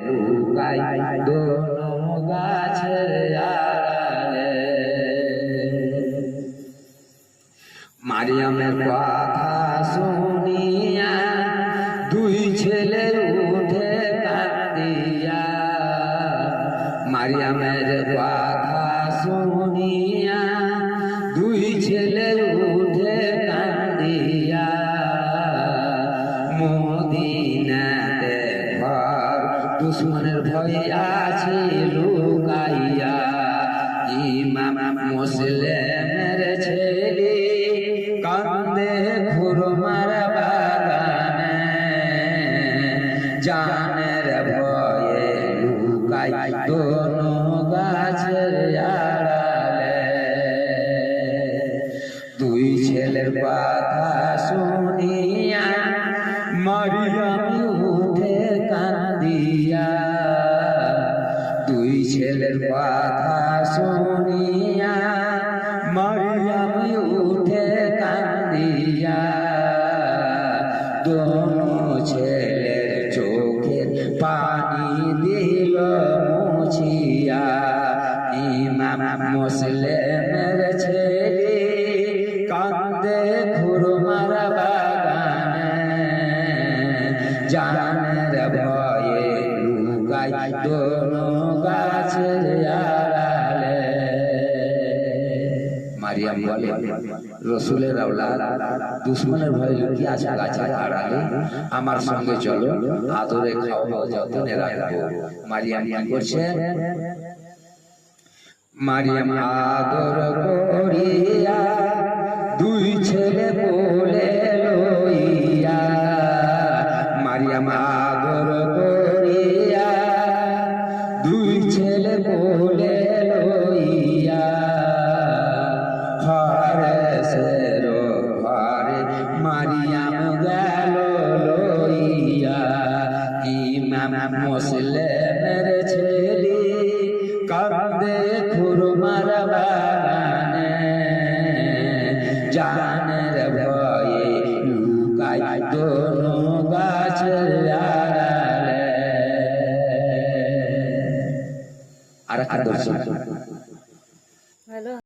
লুকাই দোনো গাছের আড়ালে। মারিয়ামের কথা শুনিয়া দুই ছেলে উঠে কাঁদিয়া। মারিয়ামের কথা শুনিয়া দুই ছেলে উঠে কাঁদিয়া। মদিনাতে ঘর দুশ্মনের ভয় আছে লুকাইয়া। ইমাম মুসলিমের ছেলে কান্দে খুরমার বাগানে। জানের ভয়ে লুকাই দোনো গাছের আড়ালে। দুই ছেলের কথা শুনিয়া মারিয়াম উঠে কাঁদিয়া। দুই ছেলের কথা শুনিয়া মারিয়াম উঠে কাঁদিয়া। দোনো ছেলের চোখের পানি দিল মুছিয়া। ইমাম মুসলিমের ছেলে কান্দে খুরমার বাগানে। জানের ভয়ে লুকাই দোনো গাছের আড়ালে। মারিয়াম বলে, রসুলের আওলাদ দুশ্মনের ভয়ে লুকিয়ে আছে গাছের আড়ালে, আমার সঙ্গে চলো, আদরে খাওয়াবো, যতনে রাখবো। মারিয়াম কি করছে? মারিয়াম আদর করিয়া দুই ছেলে কোলে লইয়া। মারিয়াম আদর করিয়া দুই ছেলে কোলে লইয়া। হরেসের ঘরে মারিয়াম গেল লইয়া। ইমাম মুসলিমের ছেলে কান্দে খুরমার বাগানে। জানের ভয়ে লুকাই দোনো গাছের আড়ালে। আর